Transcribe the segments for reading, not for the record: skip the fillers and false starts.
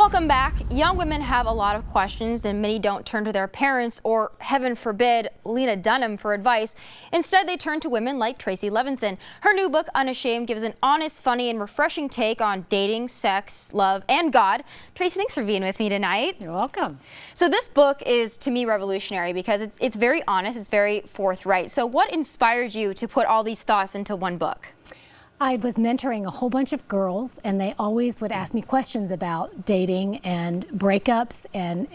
Welcome back. Young women have a lot of questions and many don't turn to their parents or, heaven forbid, Lena Dunham for advice. Instead, they turn to women like Tracy Levinson. Her new book, Unashamed, gives an honest, funny, and refreshing take on dating, sex, love, and God. Tracy, thanks for being with me tonight. You're welcome. So this book is, to me, revolutionary because it's very honest, it's very forthright. So what inspired you to put all these thoughts into one book? I was mentoring a whole bunch of girls, and they always would ask me questions about dating and breakups, and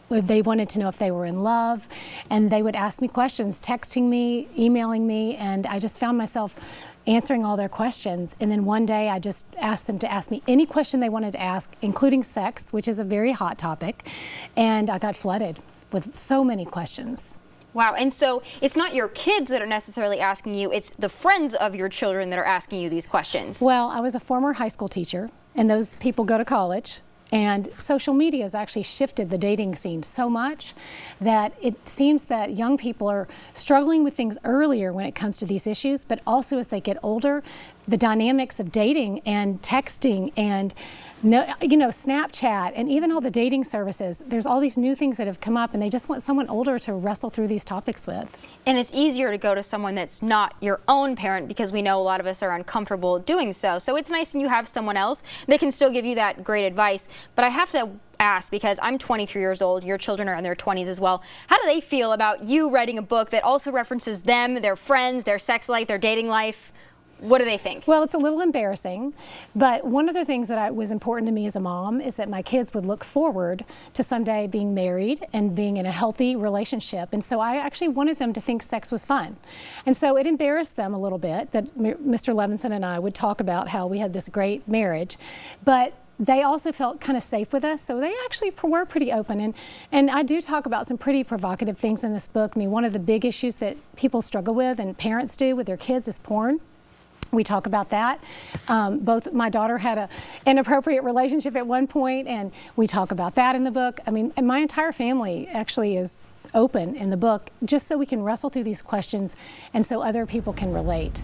they wanted to know if they were in love, and they would ask me questions, texting me, emailing me, and I just found myself answering all their questions. And then one day I just asked them to ask me any question they wanted to ask, including sex, which is a very hot topic, and I got flooded with so many questions. Wow, and so it's not your kids that are necessarily asking you, it's the friends of your children that are asking you these questions. Well, I was a former high school teacher, and those people go to college, and social media has actually shifted the dating scene so much that it seems that young people are struggling with things earlier when it comes to these issues, but also as they get older, the dynamics of dating and texting and Snapchat and even all the dating services, there's all these new things that have come up, and they just want someone older to wrestle through these topics with. And it's easier to go to someone that's not your own parent because we know a lot of us are uncomfortable doing so. So it's nice when you have someone else that can still give you that great advice. But I have to ask, because I'm 23 years old, your children are in their 20s as well. How do they feel about you writing a book that also references them, their friends, their sex life, their dating life? What do they think? Well, it's a little embarrassing, but one of the things that was important to me as a mom is that my kids would look forward to someday being married and being in a healthy relationship. And so I actually wanted them to think sex was fun. And so it embarrassed them a little bit that Mr. Levinson and I would talk about how we had this great marriage, but they also felt kind of safe with us, so they actually were pretty open. And I do talk about some pretty provocative things in this book. I mean, one of the big issues that people struggle with and parents do with their kids is porn. We talk about that. Both my daughter had an inappropriate relationship at one point, and we talk about that in the book. I mean, and my entire family actually is open in the book, just so we can wrestle through these questions and so other people can relate.